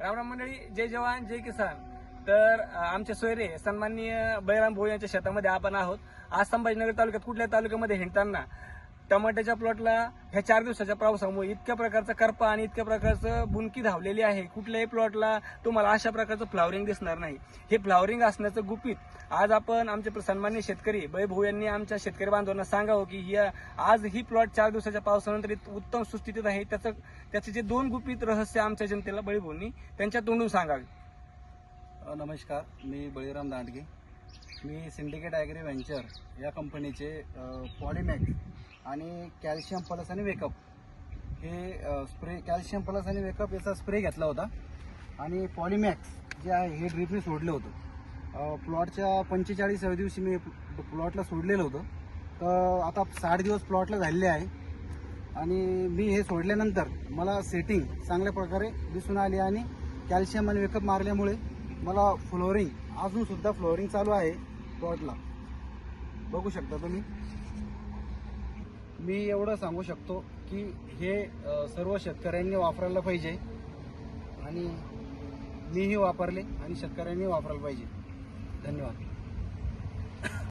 रामराम मंडळी, जय जवान जय किसान. तर आमचे सोयरे सन्माननीय बळीराम भाऊ यांच्या शेतामध्ये आपण आहोत. आज संभाजीनगर तालुक्यात कुठल्या तालुक्यामध्ये हिंडताना टमाट्याच्या प्लॉटला ह्या 4 दिवसाच्या पावसामुळे इतक्या प्रकारचा करपा आणि इतक्या प्रकारचं बुनकी धावलेली आहे. कुठल्याही प्लॉटला तुम्हाला अशा प्रकारचं फ्लावरिंग दिसणार नाही. हे फ्लावरिंग असण्याचं गुपित आज आपण आमचे सन्माननीय शेतकरी बळी भाऊ यांनी आमच्या शेतकरी बांधवांना सांगावं की आज ही प्लॉट 4 दिवसाच्या पावसानंतर उत्तम सुस्थितीत आहे. त्याचे जे 2 गुपित रहस्य आमच्या जनतेला बळी भाऊंनी त्यांच्या तोंडून सांगावे. नमस्कार, मी बळीराम दांडगे. मी सिंडिकेट ॲग्री व्हेंचर या कंपनीचे पॉलिमॅक्स आणि कॅल्शियम प्लस आणि वेकअप हे स्प्रे, कॅल्शियम प्लस आणि वेकअप याचा स्प्रे घेतला होता आणि पॉलिमॅक्स जे आहे हे ड्रिपने सोडलं होतं. प्लॉटच्या 45व्या दिवशी मी प्लॉटला सोडलेलं होतं. तर आता 60 दिवस प्लॉटला झालेले आहे आणि मी हे सोडल्यानंतर मला सेटिंग चांगल्या प्रकारे दिसून आली आणि कॅल्शियम आणि वेकअप मारल्यामुळे मला फ्लोअरिंग, अजूनसुद्धा फ्लोअरिंग चालू आहे प्लॉटला, बघू शकता तुम्ही. मी एवढं सांगू शकतो की हे सर्व शेतकऱ्यांनी वापरायला पाहिजे आणि मीही वापरले आणि शेतकऱ्यांनी वापरायला पाहिजे. धन्यवाद.